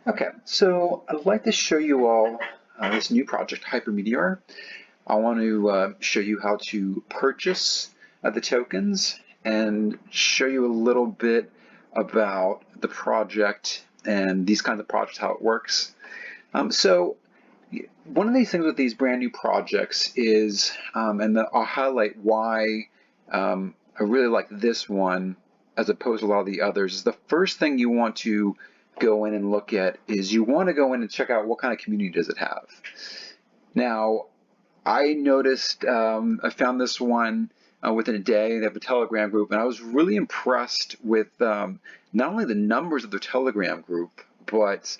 Okay, so I'd like to show you all this new project, HyperMeteor. I want to show you how to purchase the tokens and show you a little bit about the project and these kinds of projects, how it works. So one of these things with these brand new projects is, I'll highlight why I really like this one as opposed to a lot of the others, is the first thing you want to go in and look at is you want to go in and check out what kind of community does it have. Now, I noticed, I found this one within a day. They have a Telegram group, and I was really impressed with not only the numbers of their Telegram group, but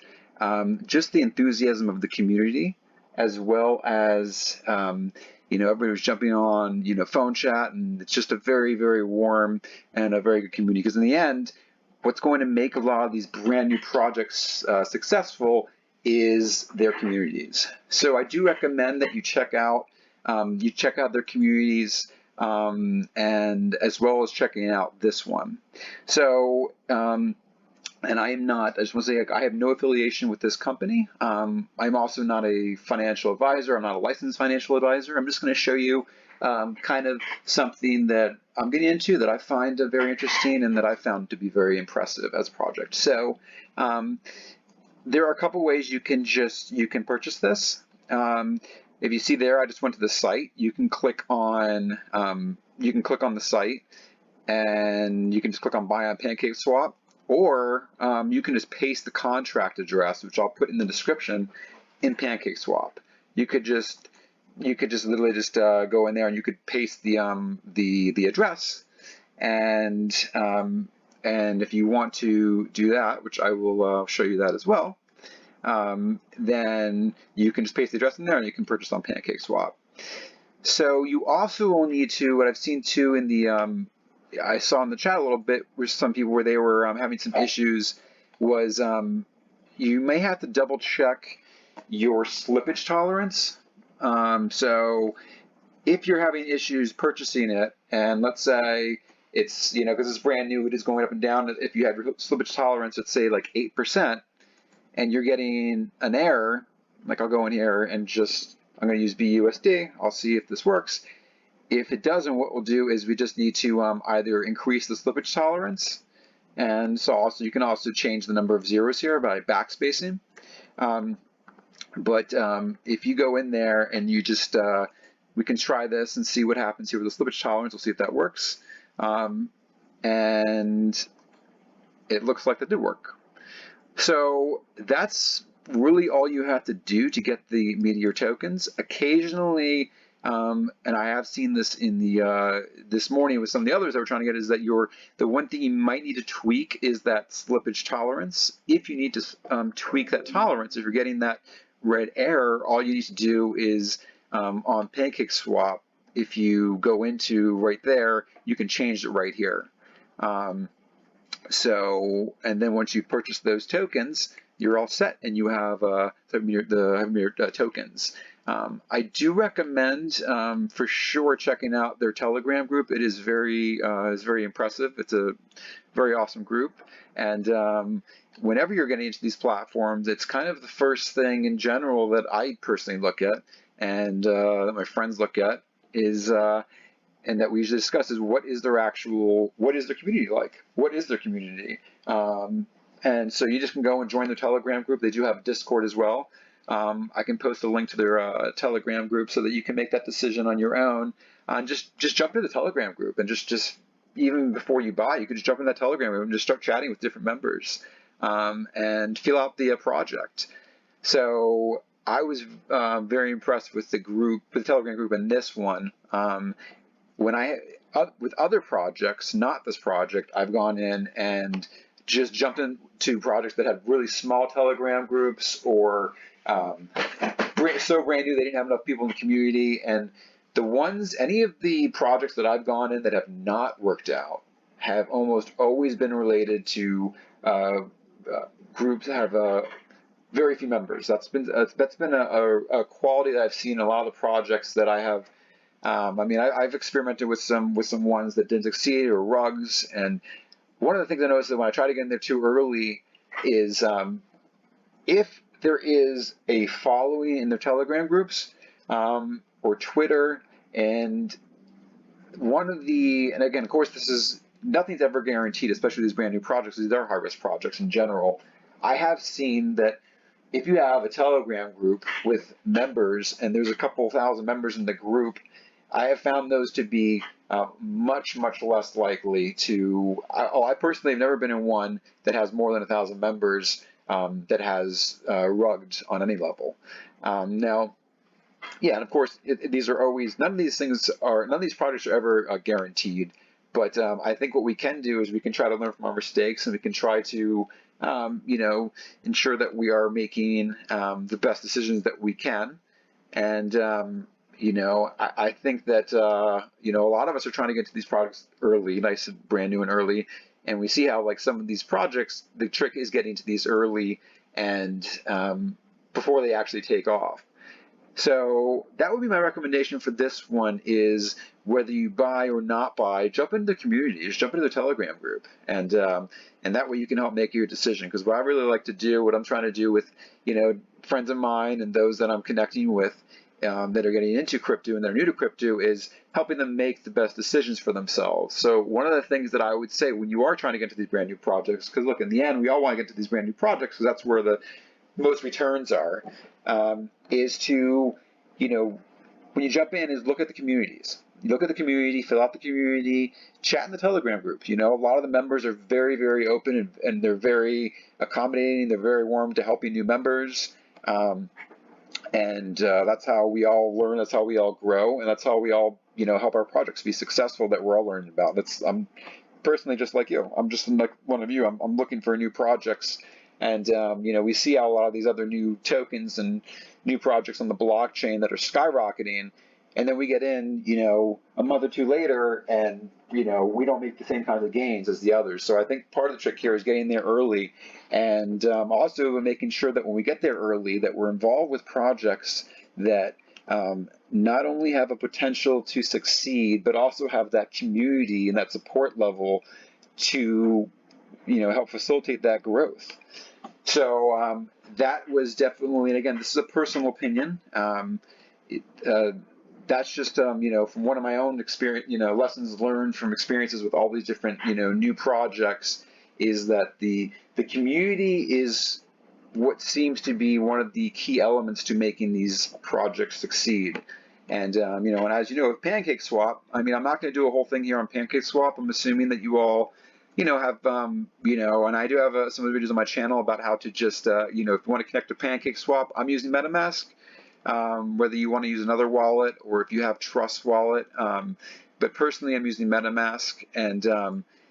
just the enthusiasm of the community, as well as everybody was jumping on phone chat, and it's just a very, very warm and a very good community. Because in the end, what's going to make a lot of these brand new projects successful is their communities. So I do recommend that you check out their communities, and as well as checking out this one. So and I am not, I just want to say, I have no affiliation with this company. I'm also not a financial advisor. I'm not a licensed financial advisor. I'm just going to show you kind of something that I'm getting into that I find very interesting and that I found to be very impressive as a project. So there are a couple ways you can purchase this. If you see there, I just went to the site. You can click on the site, and you can just click on buy on Pancake Swap, or you can just paste the contract address, which I'll put in the description, in Pancake Swap. You could just literally just go in there and you could paste the address, and if you want to do that, which I will show you that as well, then you can just paste the address in there and you can purchase on Pancake Swap. So you also will need to, what I've seen too in the I saw in the chat a little bit with some people where they were having some issues, was you may have to double check your slippage tolerance. So if you're having issues purchasing it, and let's say it's, because it's brand new, it is going up and down. If you have your slippage tolerance, let's say like 8%, and you're getting an error, like I'll go in here and I'm going to use BUSD. I'll see if this works. If it doesn't, what we'll do is we just need to either increase the slippage tolerance, and so you can also change the number of zeros here by backspacing. But if you go in there and you just, we can try this and see what happens here with the slippage tolerance. We'll see if that works. And it looks like that did work. So that's really all you have to do to get the Meteor tokens. Occasionally, and I have seen this in the this morning with some of the others that we're trying to get, is that the one thing you might need to tweak is that slippage tolerance. If you need to tweak that tolerance, if you're getting that red error, all you need to do is on Pancake Swap, if you go into right there, you can change it right here. And then once you purchase those tokens, you're all set, and you have the HyperMeteor tokens. I do recommend for sure checking out their Telegram group. It is very impressive. It's a very awesome group, and whenever you're getting into these platforms, it's kind of the first thing in general that I personally look at, and that my friends look at, is and that we usually discuss, is what is their community like? What is their community? And so you just can go and join their Telegram group. They do have Discord as well. I can post a link to their Telegram group so that you can make that decision on your own. Just jump into the Telegram group, and just even before you buy, you could just jump in that Telegram group and just start chatting with different members, and fill out the project. So I was very impressed with the Telegram group, and this one. With other projects, not this project, I've gone in and just jumped into projects that had really small Telegram groups, or so brand new they didn't have enough people in the community. And any of the projects that I've gone in that have not worked out have almost always been related to groups that have very few members. That's been a quality that I've seen in a lot of the projects that I have. I've experimented with some ones that didn't succeed, or rugs, and one of the things I noticed is that when I try to get in there too early is if there is a following in their Telegram groups or Twitter, and and again, of course, nothing's ever guaranteed, especially these brand new projects. These are high-risk projects in general. I have seen that if you have a Telegram group with members and there's a couple thousand members in the group, I have found those to be much, much less likely to. I personally have never been in one that has more than 1,000 members that has rugged on any level. Now, yeah, and of course, these are always, none of these projects are ever guaranteed. But I think what we can do is we can try to learn from our mistakes, and we can try to, ensure that we are making the best decisions that we can. And, I think that, a lot of us are trying to get to these products early, nice and brand new and early. And we see how, like, some of these projects, the trick is getting to these early and before they actually take off. So that would be my recommendation for this one, is whether you buy or not buy, jump into the community, just jump into the Telegram group, and that way you can help make your decision. Because what I really like to do, what I'm trying to do with friends of mine and those that I'm connecting with that are getting into crypto and they're new to crypto, is helping them make the best decisions for themselves. So one of the things that I would say when you are trying to get to these brand new projects, because look, in the end, we all want to get to these brand new projects because that's where the most returns are, is to, when you jump in, is look at the communities. You look at the community, fill out the community, chat in the Telegram group. A lot of the members are very, very open, and they're very accommodating. They're very warm to helping new members. That's how we all learn. That's how we all grow. And that's how we all, help our projects be successful that we're all learning about. I'm personally just like you. I'm just like one of you. I'm looking for new projects. And, we see how a lot of these other new tokens and new projects on the blockchain that are skyrocketing. And then we get in, a month or two later, and, we don't make the same kinds of gains as the others. So I think part of the trick here is getting there early, and also making sure that when we get there early, that we're involved with projects that not only have a potential to succeed, but also have that community and that support level to, help facilitate that growth. So that was definitely, and again, this is a personal opinion. That's just, from one of my own experience, lessons learned from experiences with all these different, new projects, is that the community is what seems to be one of the key elements to making these projects succeed. And, and as you know, with Pancake Swap, I'm not going to do a whole thing here on Pancake Swap. I'm assuming that you all, have, and I do have some of the videos on my channel about how to just, if you want to connect to Pancake Swap, I'm using MetaMask. Whether you want to use another wallet or if you have Trust Wallet. But personally, I'm using MetaMask, and,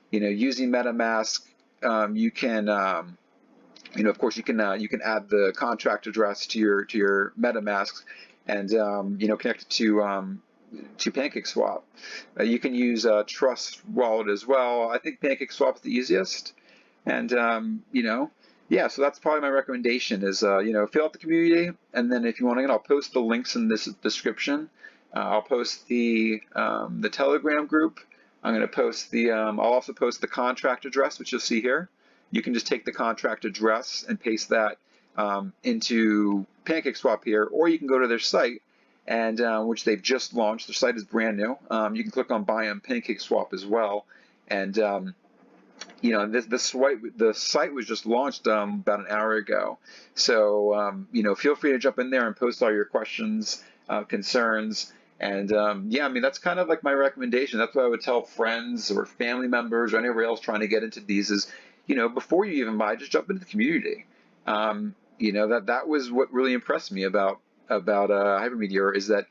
using MetaMask, you can, of course, you can add the contract address to your MetaMask, and, connect it to Pancake Swap. You can use Trust Wallet as well. I think Pancake Swap is the easiest, and, yeah, so that's probably my recommendation is, fill out the community, and then if you want to, I'll post the links in this description. I'll post the Telegram group. I'm going to post I'll also post the contract address, which you'll see here. You can just take the contract address and paste that into PancakeSwap here, or you can go to their site, and which they've just launched. Their site is brand new. You can click on Buy on PancakeSwap as well, and the site was just launched about an hour ago. So feel free to jump in there and post all your questions, concerns, and that's kind of like my recommendation. That's what I would tell friends or family members or anybody else trying to get into these is, before you even buy, just jump into the community. That was what really impressed me about HyperMeteor, is that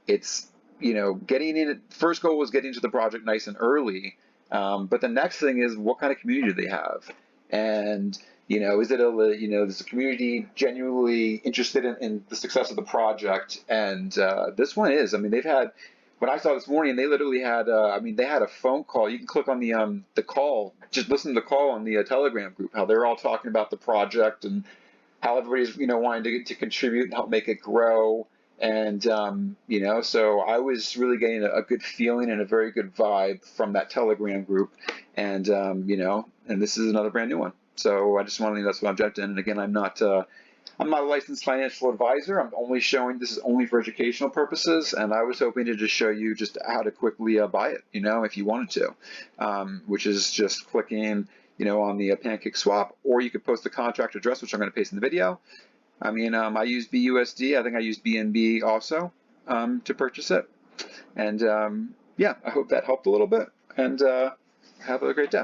it's, getting in. First goal was getting to the project nice and early. But the next thing is, what kind of community do they have? And, is it is the community genuinely interested in the success of the project? And this one is. They've had, what I saw this morning, they literally had, they had a phone call. You can click on the call, just listen to the call on the Telegram group, how they're all talking about the project and how everybody's, wanting to contribute and help make it grow. And, so I was really getting a good feeling and a very good vibe from that Telegram group. And, and this is another brand new one. So I just wanted to, that's why I jumped in. And again, I'm not, I'm not a licensed financial advisor. I'm only showing, this is only for educational purposes, and I was hoping to just show you just how to quickly buy it, if you wanted to, which is just clicking, on the Pancake swap, or you could post the contract address, which I'm going to paste in the video. I use BUSD. I think I use BNB also to purchase it. And yeah, I hope that helped a little bit, and have a great day.